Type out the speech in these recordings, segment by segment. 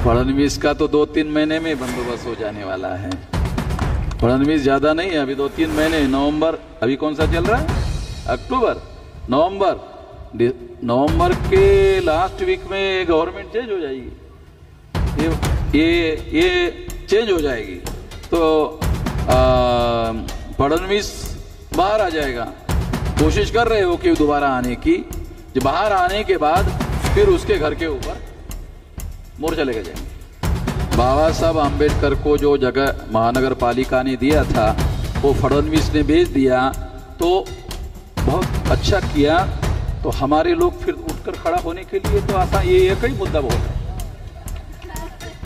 फडणवीस का तो 2-3 महीने में बंदोबस्त हो जाने वाला है। फडणवीस ज्यादा नहीं है, अभी 2-3 महीने, नवंबर, अभी कौन सा चल रहा है, अक्टूबर, नवंबर के लास्ट वीक में गवर्नमेंट चेंज हो जाएगी, ये चेंज हो जाएगी, तो फडणवीस बाहर आ जाएगा। कोशिश कर रहे हो कि दोबारा आने की, जो बाहर आने के बाद फिर उसके घर के ऊपर मोर्चा लेके जाएंगे। बाबा साहब आम्बेडकर को जो जगह महानगर पालिका ने दिया था वो फडणवीस ने बेच दिया, तो बहुत अच्छा किया। तो हमारे लोग फिर उठकर खड़ा होने के लिए तो आसान, ये एक ही मुद्दा बहुत है,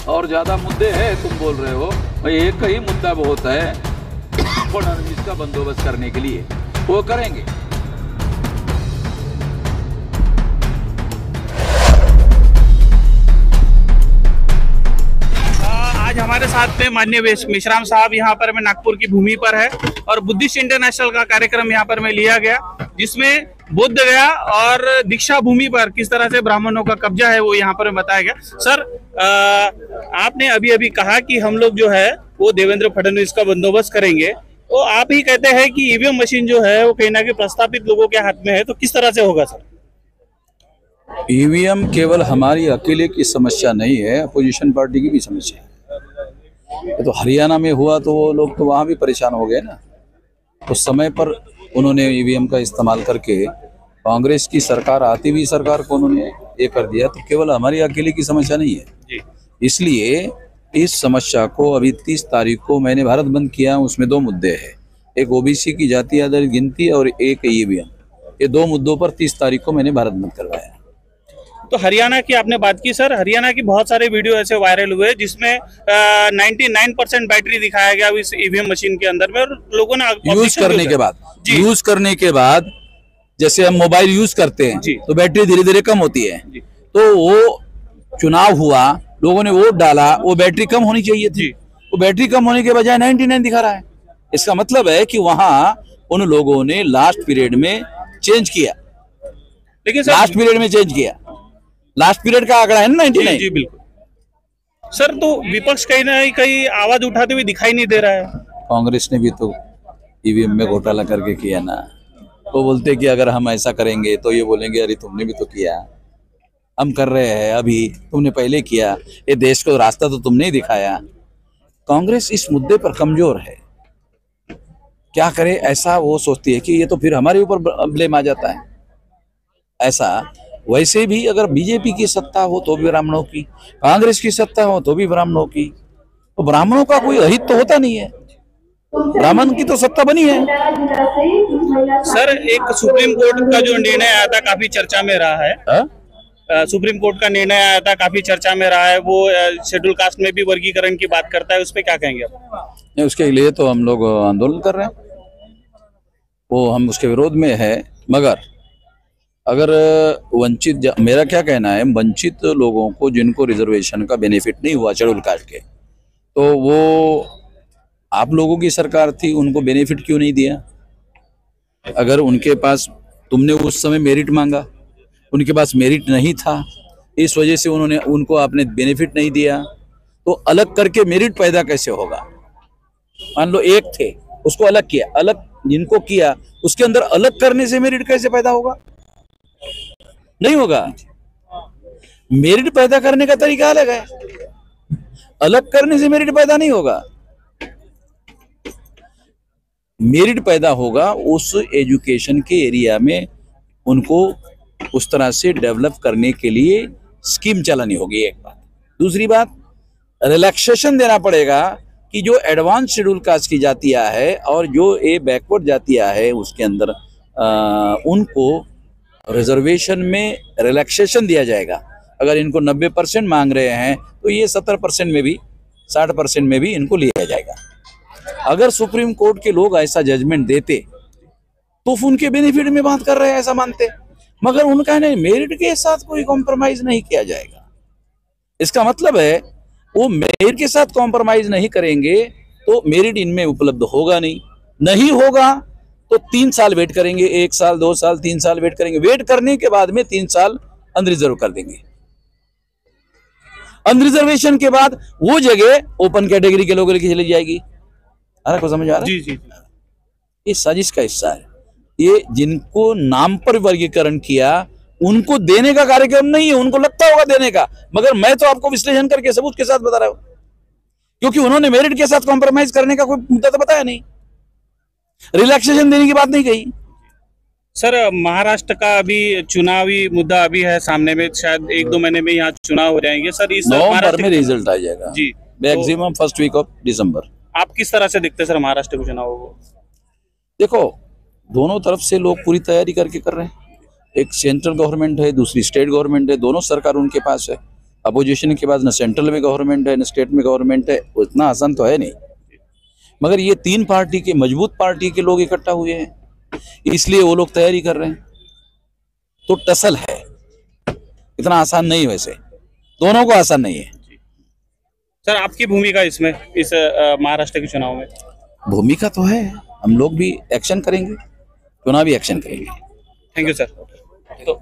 और ज़्यादा मुद्दे हैं तुम बोल रहे हो, एक ही मुद्दा बहुत है फडणवीस का बंदोबस्त करने के लिए, वो करेंगे। आज हमारे साथ में माननीय मेश्राम साहब यहाँ पर में नागपुर की भूमि पर है और बुद्धिस्ट इंटरनेशनल का कार्यक्रम यहाँ पर में लिया गया, जिसमें बोध गया और दीक्षा भूमि पर किस तरह से ब्राह्मणों का कब्जा है वो यहाँ पर बताया गया। सर, आपने अभी अभी कहा कि हम लोग जो है वो देवेंद्र फडणवीस का बंदोबस्त करेंगे, तो आप ही कहते हैं कि ईवीएम मशीन जो है वो कहीं ना कहीं प्रस्तापित लोगों के हाथ में है, तो किस तरह से होगा सर? ईवीएम केवल हमारी अकेले की समस्या नहीं है, अपोजिशन पार्टी की भी समस्या है। तो हरियाणा में हुआ तो वो लोग तो वहाँ भी परेशान हो गए ना, उस समय पर उन्होंने ईवीएम का इस्तेमाल करके कांग्रेस की सरकार, आती हुई सरकार को उन्होंने ये कर दिया। तो केवल हमारी अकेले की समस्या नहीं है, इसलिए इस समस्या को अभी 30 तारीख को मैंने भारत बंद किया। उसमें 2 मुद्दे हैं, एक ओबीसी की जाति आधारित गिनती और एक ईवीएम। ये 2 मुद्दों पर 30 तारीख को मैंने भारत बंद करवाया। तो हरियाणा की आपने बात की सर, हरियाणा की बहुत सारे वीडियो ऐसे वायरल हुए जिसमें 99% बैटरी दिखाया गया इस ईवीएम मशीन के अंदर में, और लोगों ने यूज करने के बाद जैसे हम मोबाइल यूज करते हैं तो बैटरी धीरे धीरे कम होती है, तो वो चुनाव हुआ, लोगों ने वोट डाला, वो बैटरी कम होनी चाहिए थी, वो बैटरी कम होने के बजाय 99 दिखा रहा है। इसका मतलब है कि वहां उन लोगों ने लास्ट पीरियड में चेंज किया, लेकिन लास्ट पीरियड में चेंज किया, लास्ट पीरियड का आंकड़ा है ना 99। जी बिल्कुल सर, तो विपक्ष कहीं ना कहीं आवाज उठाते हुए दिखाई नहीं दे रहा है। कांग्रेस ने भी तो ईवीएम में घोटाला करके किया ना, वो बोलते कि अगर हम ऐसा करेंगे तो ये बोलेंगे अरे तुमने भी तो किया, हम कर रहे हैं, अभी तुमने पहले किया, ये देश को रास्ता तो तुमने ही दिखाया। कांग्रेस इस मुद्दे पर कमजोर है, क्या करे, ऐसा वो सोचती है कि ये तो फिर हमारे ऊपर ब्लेम आ जाता है। ऐसा वैसे भी अगर बीजेपी की सत्ता हो तो भी ब्राह्मणों की, कांग्रेस की सत्ता हो तो भी ब्राह्मणों की, तो ब्राह्मणों का कोई अहित तो होता नहीं है, ब्राह्मण की तो सत्ता बनी है। सर, एक सुप्रीम कोर्ट का जो निर्णय आया था काफी चर्चा में रहा है, सुप्रीम कोर्ट का निर्णय आया था काफी चर्चा में रहा है, वो शेड्यूल कास्ट में भी वर्गीकरण की बात करता है, उस पर क्या कहेंगे आप? नहीं, उसके लिए तो हम लोग आंदोलन कर रहे हैं, वो हम उसके विरोध में है। मगर अगर वंचित, मेरा क्या कहना है, वंचित लोगों को जिनको रिजर्वेशन का बेनिफिट नहीं हुआ शेड्यूल कास्ट के, तो वो आप लोगों की सरकार थी, उनको बेनिफिट क्यों नहीं दिया? अगर उनके पास, तुमने उस समय मेरिट मांगा, उनके पास मेरिट नहीं था, इस वजह से उनको आपने बेनिफिट नहीं दिया, तो अलग करके मेरिट पैदा कैसे होगा? मान लो एक थे, उसको अलग किया, अलग जिनको किया उसके अंदर अलग करने से मेरिट कैसे पैदा होगा? नहीं होगा। मेरिट पैदा करने का तरीका अलग है, अलग करने से मेरिट पैदा नहीं होगा। मेरिट पैदा होगा उस एजुकेशन के एरिया में, उनको उस तरह से डेवलप करने के लिए स्कीम चलानी होगी, एक बात। दूसरी बात, रिलैक्सेशन देना पड़ेगा कि जो एडवांस शेड्यूल कास्ट की जातियां है और जो ये बैकवर्ड जातियां है उसके अंदर उनको रिजर्वेशन में रिलैक्सेशन दिया जाएगा। अगर इनको 90% मांग रहे हैं तो ये 70% में भी, 60% में भी इनको लिया जाएगा। अगर सुप्रीम कोर्ट के लोग ऐसा जजमेंट देते तो उनके बेनिफिट में बात कर रहे हैं ऐसा मानते, मगर उनका नहीं, मेरिट के साथ कोई कॉम्प्रोमाइज नहीं किया जाएगा। इसका मतलब है वो मेरिट के साथ कॉम्प्रोमाइज नहीं करेंगे तो मेरिट इनमें उपलब्ध होगा नहीं होगा तो 3 साल वेट करेंगे, 1 साल 2 साल 3 साल वेट करेंगे, वेट करने के बाद में 3 साल अनरिजर्व कर देंगे। अनरिजर्वेशन के बाद वो जगह ओपन कैटेगरी के लोगों के लिए चली जाएगी। अरे को समझ आ रहा है? जी जी। ये साजिश का हिस्सा है। ये जिनको नाम पर वर्गीकरण किया उनको देने का कार्यक्रम नहीं है, उनको लगता होगा देने का, मगर मैं तो आपको विश्लेषण करके सबूत के साथ बता रहा हूं, क्योंकि उन्होंने मेरिट के साथ कॉम्प्रोमाइज करने का कोई मुद्दा तो बताया नहीं, रिलैक्सेशन देने की बात नहीं कही। सर महाराष्ट्र का अभी चुनावी मुद्दा अभी है सामने में, शायद 1-2 महीने में यहाँ चुनाव हो जाएंगे सर। इस नवंबर में रिजल्ट आ जाएगा जी, maximum first week of December. आप किस तरह से देखते हैं सर महाराष्ट्र के चुनाव को? देखो, दोनों तरफ से लोग पूरी तैयारी करके कर रहे हैं। एक सेंट्रल गवर्नमेंट है, दूसरी स्टेट गवर्नमेंट है, दोनों सरकार उनके पास है। अपोजिशन के पास न सेंट्रल में गवर्नमेंट है न स्टेट में गवर्नमेंट है, उतना आसान तो है नहीं, मगर ये 3 पार्टी के मजबूत पार्टी के लोग इकट्ठा हुए हैं, इसलिए वो लोग तैयारी कर रहे हैं। तो टसल है, इतना आसान नहीं, वैसे दोनों को आसान नहीं है। सर आपकी भूमिका इसमें, इस महाराष्ट्र के चुनाव में? भूमिका तो है, हम लोग भी एक्शन करेंगे, चुनावी एक्शन करेंगे। Thank you sir. तो